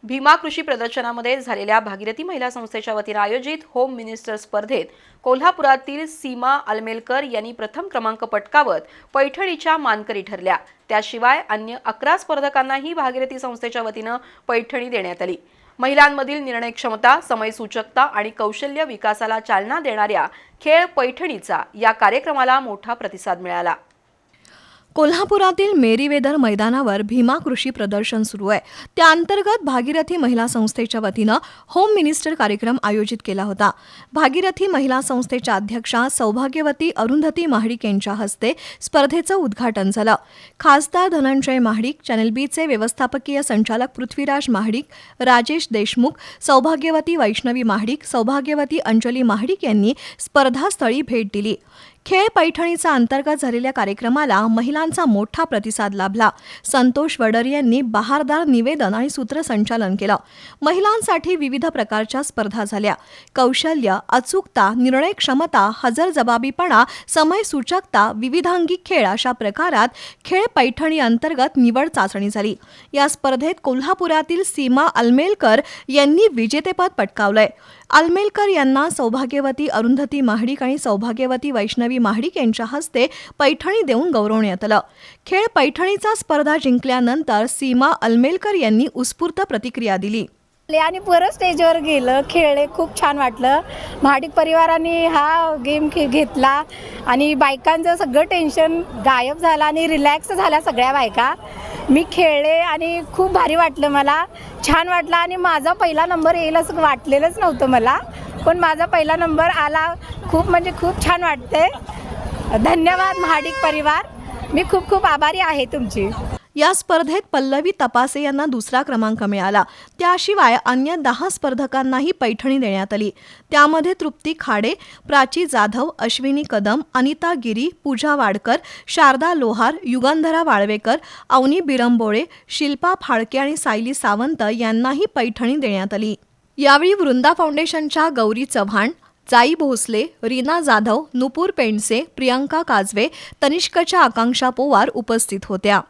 भीमा कृषी प्रदर्शनामध्ये झालेल्या भागीरथी महिला संस्थेच्या वतीने आयोजित होम मिनिस्टर स्पर्धेत कोल्हापुरातील सीमा अलमेलकर यांनी प्रथम क्रमांक पटकावत पैठणीच्या मानकरी ठरल्या। त्याशिवाय अन्य 11 स्पर्धकांनाही भागीरथी संस्थेच्या वतीने पैठणी देण्यात आली। महिलांमधील निर्णय क्षमता, समय सूचकता आणि कौशल्य विकासाला चालना देणाऱ्या खेळ पैठणीचा या कार्यक्रमाला मोठा प्रतिसाद मिळाला। कोल्हापुरातील मेरीवेदर मैदानावर भीमा कृषी प्रदर्शन सुरू आहे। त्या अंतर्गत भागीरथी महिला संस्थेच्या वतीने होम मिनिस्टर कार्यक्रम आयोजित केला होता। भागीरथी महिला संस्थेच्या अध्यक्षा सौभाग्यवती अरुंधती महाडिक यांच्या हस्ते स्पर्धेचं उद्घाटन झालं। खासदार धनंजय महाडिक, चॅनल बीचे व्यवस्थापकीय संचालक पृथ्वीराज महाडिक, राजेश देशमुख, सौभाग्यवती वैष्णवी महाडिक, सौभाग्यवती अंजली महाडिक यांनी स्पर्धास्थळी भेट दिली। खेळ पैठणीचा अंतर्गत झालेल्या कार्यक्रमाला महिलांचा मोठा प्रतिसाद लाभला। संतोष वडर यांनी बहारदार निवेदन आणि सूत्रसंचालन केलं। महिलांसाठी विविध प्रकारच्या स्पर्धा झाल्या। कौशल्य, अचूकता, निर्णय क्षमता, हजरजबाबीपणा, समय सूचकता, विविधांगी खेळ अशा प्रकारात खेळ पैठणी अंतर्गत निवड चाचणी झाली। या स्पर्धेत कोल्हापुरातील सीमा अलमेलकर यांनी विजेतेपद पटकावलंय। अलमेलकर यांना सौभाग्यवती अरुंधती महाडिक आणि सौभाग्यवती वैष्णवी महाडिक यांच्या हस्ते पैठणी देऊन गौरवण्यात आलं। खेळ पैठणीचा स्पर्धा जिंकल्यानंतर सीमा अलमेलकर यांनी उत्स्फूर्त प्रतिक्रिया दिली। आणि परत स्टेजवर गेलं, खेळले, खूप छान वाटलं। महाडिक परिवाराने हा गेम घेतला आणि बायकांचं सगळं टेन्शन गायब झालं आणि रिलॅक्स झाल्या सगळ्या बायका। मी खेळले आणि खूप भारी वाटलं, मला छान वाटलं आणि माझा पहिला नंबर येईल असं वाटलेलंच नव्हतं मला, पण माझा पहिला नंबर आला। खूप म्हणजे खूप छान वाटते। धन्यवाद महाडिक परिवार, मी खूप खूप आभारी आहे तुमची। या स्पर्धेत पल्लवी तपासे यांना दुसरा क्रमांक मिळाला। त्याशिवाय अन्य 10 स्पर्धकांनाही पैठणी देण्यात आली। त्यामध्ये तृप्ती खाडे, प्राची जाधव, अश्विनी कदम, अनिता गिरी, पूजा वाडकर, शारदा लोहार, युगंधरा वाळवेकर, अवनी बिरंबोळे, शिल्पा फाळके आणि सायली सावंत यांनाही पैठणी देण्यात आली। यावेळी वृंदा फाउंडेशनच्या गौरी चव्हाण, जाई भोसले, रीना जाधव, नुपूर पेंडसे, प्रियंका काजवे, तनिष्कच्या आकांक्षा पोवार उपस्थित होत्या।